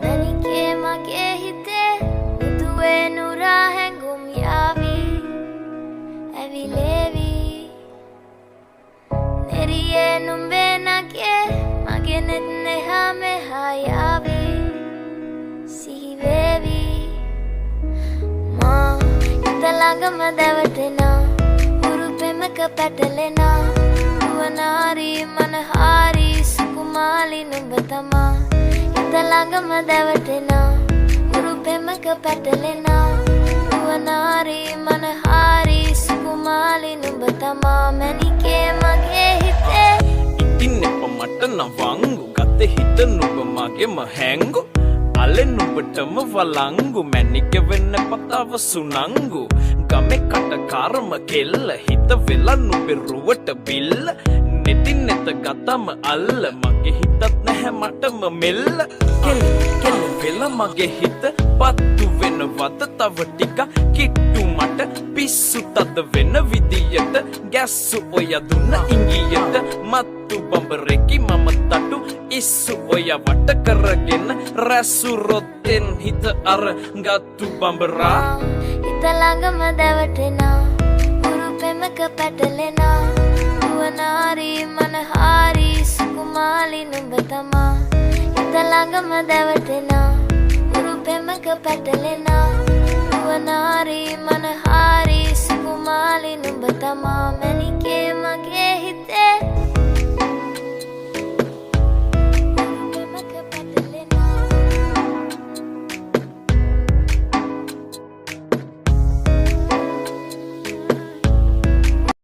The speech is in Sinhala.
මැනිකේ මගේ හිතේ උතුවේ නුරා හැඟුම් යාවි ඇවිලේවි නෙරියේ නුඹේ නගේ මගේ නෙත් නෙහා මෙහා යාවි සිහිවේවි මා හිත ළඟම දැවටෙනා උරු පෙමක පැටලෙනා නුවනාරි මනහාරි සුකුමාලි නුඹ තමා හිත ළඟම දැවටෙනා උරු පෙමක පැටලෙනා නුවනාරි මනහාරි සුකුමාලි නුඹ තමා මැනිකේ මගේ හිතේ ඉතින් එප මට නවංගු ගත හිත නුඹ මගේම හැංගු අලෙන් නුඹටම වලංගු මැනික වෙන්න පතාව සුනංගු ගමේ කටකාරම කෙල්ල හිත වෙලා නුඹේ රුවට බිල්ල නෙතින් නෙත ගතම අල්ල මගේ හිතත් නැහැ මටම මෙල්ල කෙල වෙලා මගේ හිත පත්තු වෙනවද තව ටික කිට්ටු මට පිස්සු තද වෙන විදියට ගැස්සු ඔය දුන්න ඉංගියට මත්තු බඹරෙකි මම තටු ඉස්සු ඔය වට කරගෙන රැසු රොත්තෙන් හිත අර ගත්තු බඹරා හිත ළඟම දැවටෙනා උරු පෙමක පැටලෙනා නුවනාරි මනහාරි සුකුමාලි නුඹ තමා හිත ළඟම දැවටෙනා උරු පෙමක පැටලෙනා නුවනාරි මනහාරි සුකුමාලි නුඹ තමා මැනිකේ